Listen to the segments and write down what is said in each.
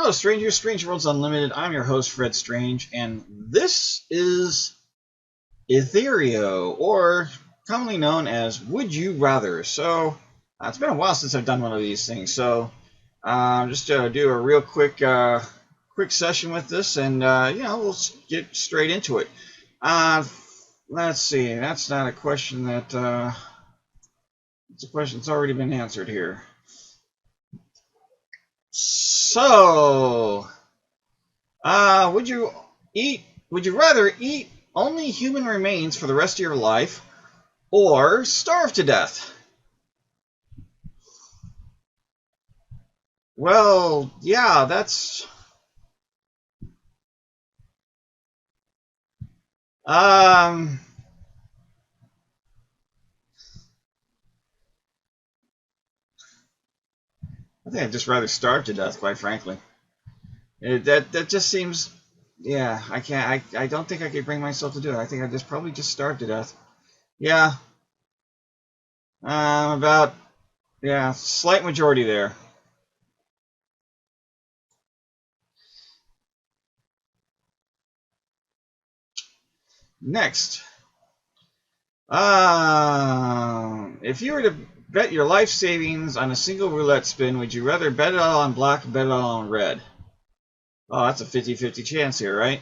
Hello, strangers. Strange Worlds Unlimited. I'm your host, Fred Strange, and this is Ethereal, or commonly known as Would You Rather. So, it's been a while since I've done one of these things, so just do a real quick session with this, and we'll get straight into it. Let's see. That's not a question that it's a question that's already been answered here. So, would you rather eat only human remains for the rest of your life, or starve to death? Well, yeah, that's I think I'd just rather starve to death, quite frankly. That just seems, yeah, I can't. I don't think I could bring myself to do it. I think I'd probably just starve to death. Yeah, about, yeah, slight majority there. Next, if you were to bet your life savings on a single roulette spin, would you rather bet it all on black or bet it all on red? Oh, that's a 50-50 chance here, right?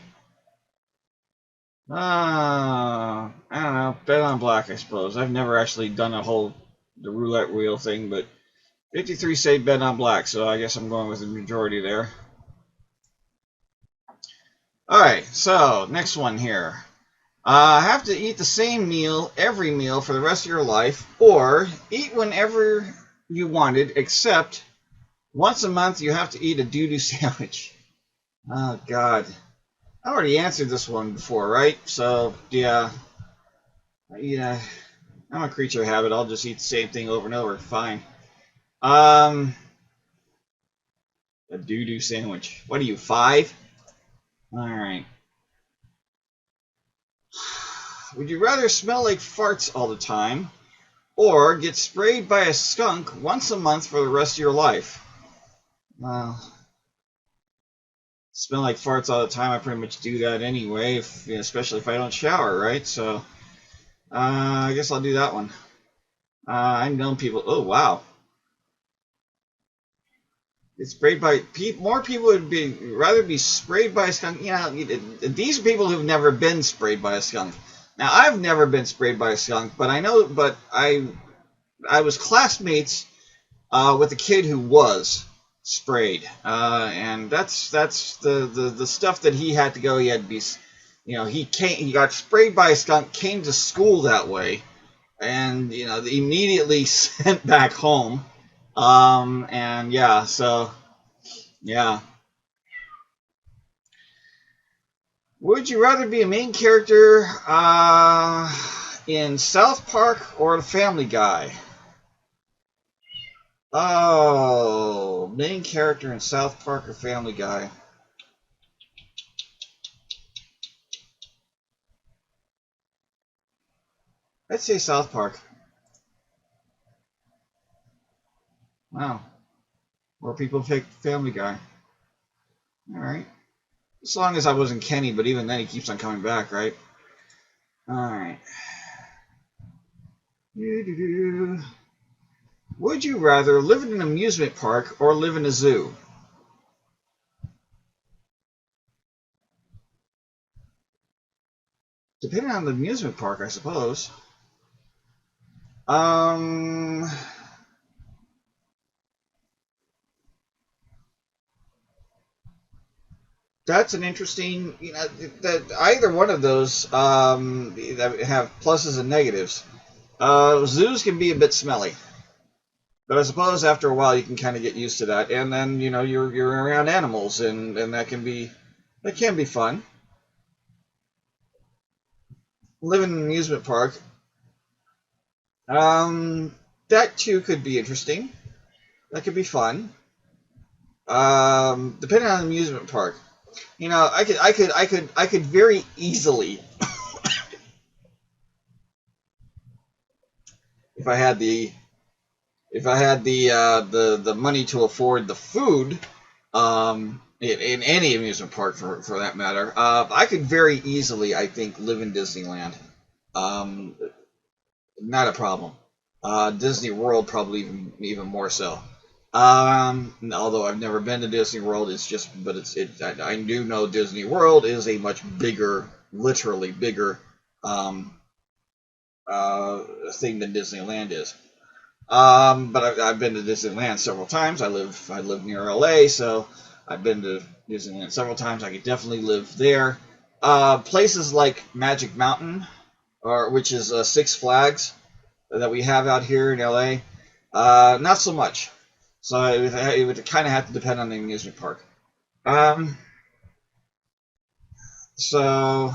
I don't know. Bet on black, I suppose. I've never actually done the roulette wheel thing, but 53 say bet on black, so I guess I'm going with the majority there. Alright, so next one here. Have to eat the same meal every meal for the rest of your life, or eat whenever you wanted, except once a month you have to eat a doo-doo sandwich. Oh, God. I already answered this one before, right? So, yeah. I'm a creature of habit. I'll just eat the same thing over and over. Fine. A doo-doo sandwich. What are you, 5? Alright. Would you rather smell like farts all the time, or get sprayed by a skunk once a month for the rest of your life? Smell like farts all the time. I pretty much do that anyway, especially if I don't shower, right? So, I guess I'll do that one. I've known people. Oh, wow. It's sprayed by more people would rather be sprayed by a skunk. These are people who've never been sprayed by a skunk. Now, I've never been sprayed by a skunk, but I was classmates with a kid who was sprayed, and that's the stuff that he had to go. He had to be, he got sprayed by a skunk, came to school that way, and immediately sent back home. And yeah, so yeah. Would you rather be a main character in South Park or Family Guy? Oh, main character in South Park or Family Guy? I'd say South Park. Wow. More people pick Family Guy. Alright. As long as I wasn't Kenny, but even then he keeps on coming back, right? Alright. Would you rather live in an amusement park or live in a zoo? Depending on the amusement park, I suppose. That's an interesting, that either one of those that have pluses and negatives. Zoos can be a bit smelly, but I suppose after a while you can kind of get used to that, and then you're around animals, and that can be fun. Living in an amusement park, that too could be interesting. That could be fun. Depending on the amusement park. I could very easily, if I had the money to afford the food, In any amusement park for that matter. I could very easily, I think, live in Disneyland. Um, Not a problem. Disney World probably even more so. Although I've never been to Disney World, but I do know Disney World is a much bigger, literally bigger, um, thing than Disneyland is. But I've been to Disneyland several times. I live near LA, so I've been to Disneyland several times. I could definitely live there. Places like Magic Mountain, which is Six Flags that we have out here in LA, not so much. So it would kind of have to depend on the amusement park. Um, so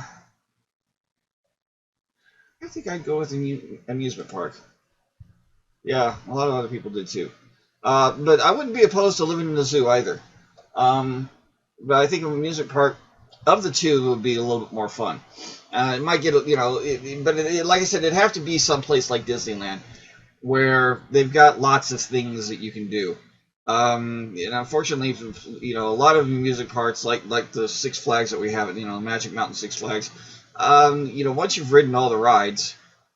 I think I'd go with amusement park. Yeah, a lot of other people did too. But I wouldn't be opposed to living in the zoo either. Um, but I think an amusement park of the two would be a little bit more fun. It might get, like I said, it'd have to be someplace like Disneyland where they've got lots of things that you can do. And unfortunately, a lot of music parks, like the Six Flags that we have, Magic Mountain Six Flags, once you've ridden all the rides,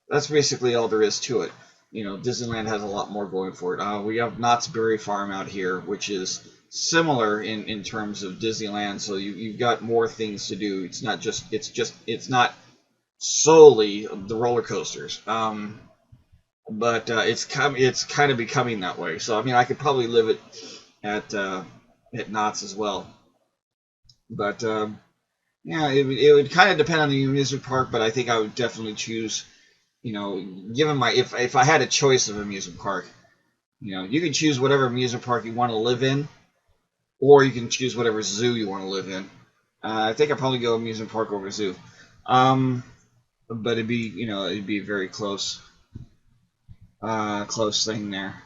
that's basically all there is to it. Disneyland has a lot more going for it. We have Knott's Berry Farm out here, which is similar in terms of Disneyland. So you've got more things to do. It's not solely the roller coasters. But it's kind of becoming that way. So I mean, I could probably live at Knott's as well. But yeah, it would kind of depend on the amusement park. But I think I would definitely choose. Given if I had a choice of amusement park, you can choose whatever amusement park you want to live in, or you can choose whatever zoo you want to live in. I think I'd probably go amusement park over zoo. But it'd be very close. Close thing there.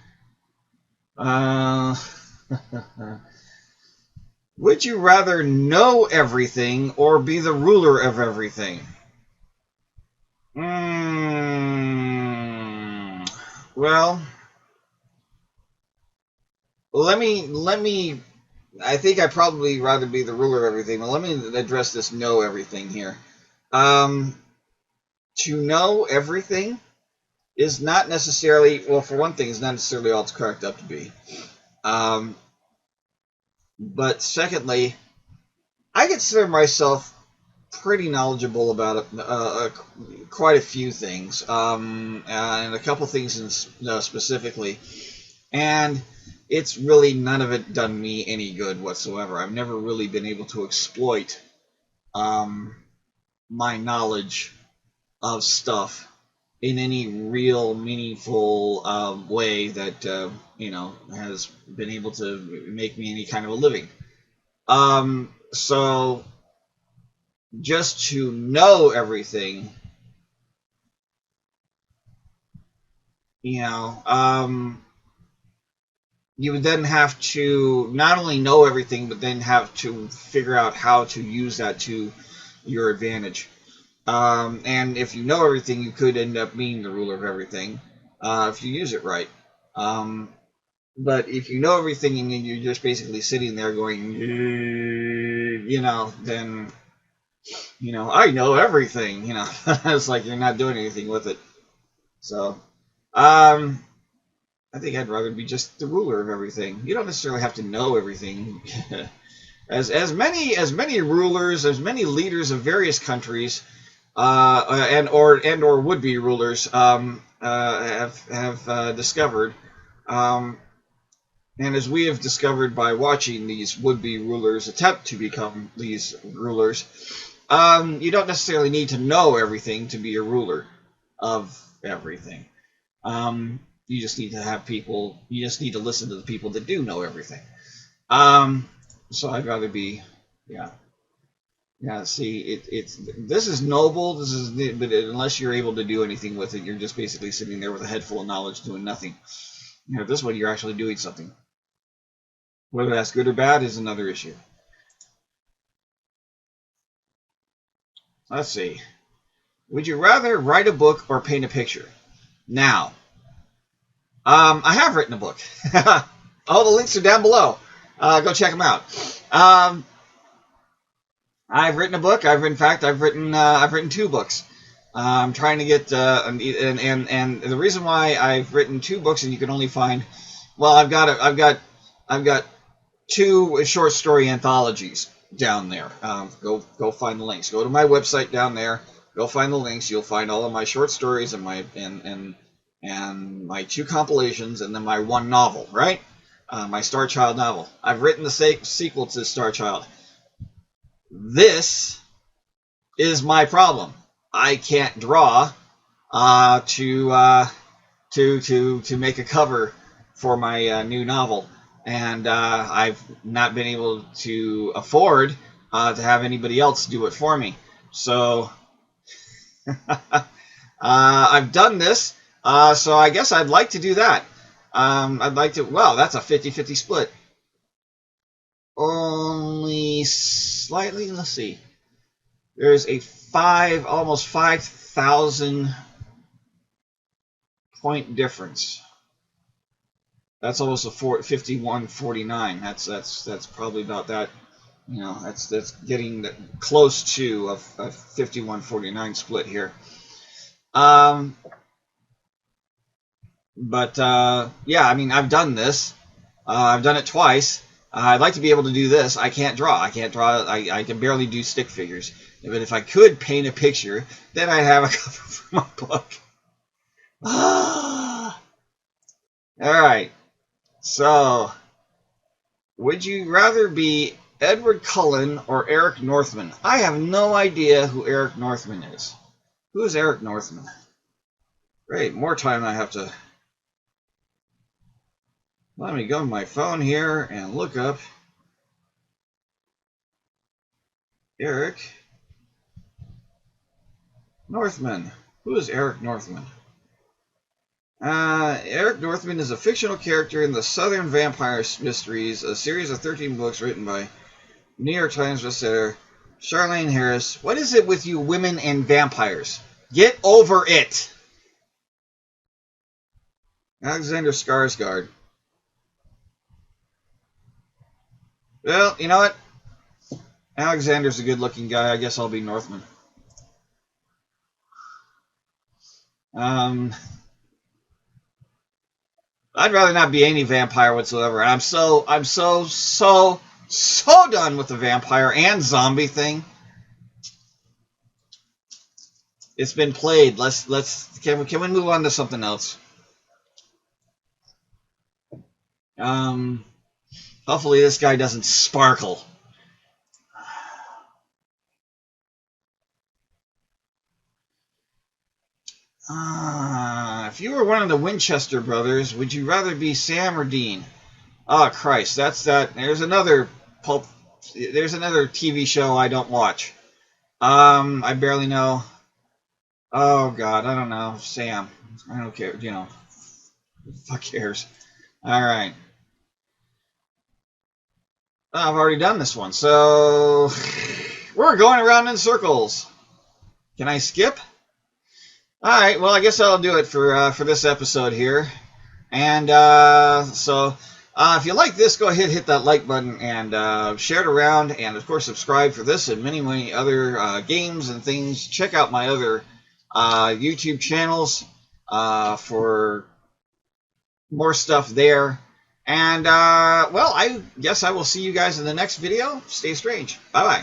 Would you rather know everything or be the ruler of everything? Well, let me. I think I'd probably rather be the ruler of everything. But let me address this know everything here. To know everything is not necessarily, well, for one thing, is not necessarily all it's cracked up to be. But secondly, I consider myself pretty knowledgeable about quite a few things, and a couple things specifically. And it's really none of it done me any good whatsoever. I've never really been able to exploit my knowledge of stuff in any real meaningful way that has been able to make me any kind of a living. So just to know everything, you would then have to not only know everything, but then have to figure out how to use that to your advantage. And if you know everything, you could end up being the ruler of everything if you use it right. But if you know everything and you're just basically sitting there going, then, I know everything, it's like you're not doing anything with it. So, I think I'd rather be just the ruler of everything. You don't necessarily have to know everything. as many rulers, as many leaders of various countries, and or would be rulers have discovered, and as we have discovered by watching these would be rulers attempt to become these rulers, you don't necessarily need to know everything to be a ruler of everything. You just need to have people. You just need to listen to the people that do know everything. So I'd rather be, yeah. Yeah, see, this is noble. But unless you're able to do anything with it, you're just basically sitting there with a head full of knowledge doing nothing. This way you're actually doing something. Whether that's good or bad is another issue. Let's see. Would you rather write a book or paint a picture? Now, I have written a book. All the links are down below. Go check them out. I've written a book. I've written 2 books. I'm trying to get and the reason why I've written 2 books, and you can only find, well, I've got 2 short story anthologies down there. Go find the links. Go to my website down there. Go find the links. You'll find all of my short stories and my 2 compilations, and then my 1 novel. Right, my Starchild novel. I've written the sequel to Starchild. This is my problem. I can't draw to make a cover for my new novel, and I've not been able to afford to have anybody else do it for me. So I've done this. So I guess I'd like to do that. I'd like to. Well, that's a 50-50 split. Only slightly. Let's see. There's a almost 5,000 point difference. That's almost a 51-49. That's probably about that. You know, that's getting close to a 51-49 split here. But yeah, I mean, I've done this. I've done it twice. I'd like to be able to do this. I can't draw. I can barely do stick figures. But if I could paint a picture, then I'd have a cover for my book. All right. So, would you rather be Edward Cullen or Eric Northman? I have no idea who Eric Northman is. Who is Eric Northman? Great. More time I have to... Let me go to my phone here and look up Eric Northman. Who is Eric Northman? Eric Northman is a fictional character in the Southern Vampire Mysteries, a series of 13 books written by New York Times bestseller Charlaine Harris. What is it with you women and vampires? Get over it! Alexander Skarsgård. Well, you know what? Alexander's a good-looking guy. I guess I'll be Northman. I'd rather not be any vampire whatsoever. I'm so done with the vampire and zombie thing. It's been played. Can we move on to something else? Hopefully this guy doesn't sparkle. If you were one of the Winchester brothers, would you rather be Sam or Dean? Oh Christ, that's that. There's another TV show I don't watch. I barely know. Oh God, I don't know. Sam. I don't care. You know, fuck cares. All right. I've already done this one, so we're going around in circles. Can I skip? All right. Well, I guess I'll do it for this episode here. And so if you like this, go ahead, hit that like button and share it around. And of course, subscribe for this and many other games and things. Check out my other YouTube channels for more stuff there. And, well, I guess I will see you guys in the next video. Stay strange. Bye-bye.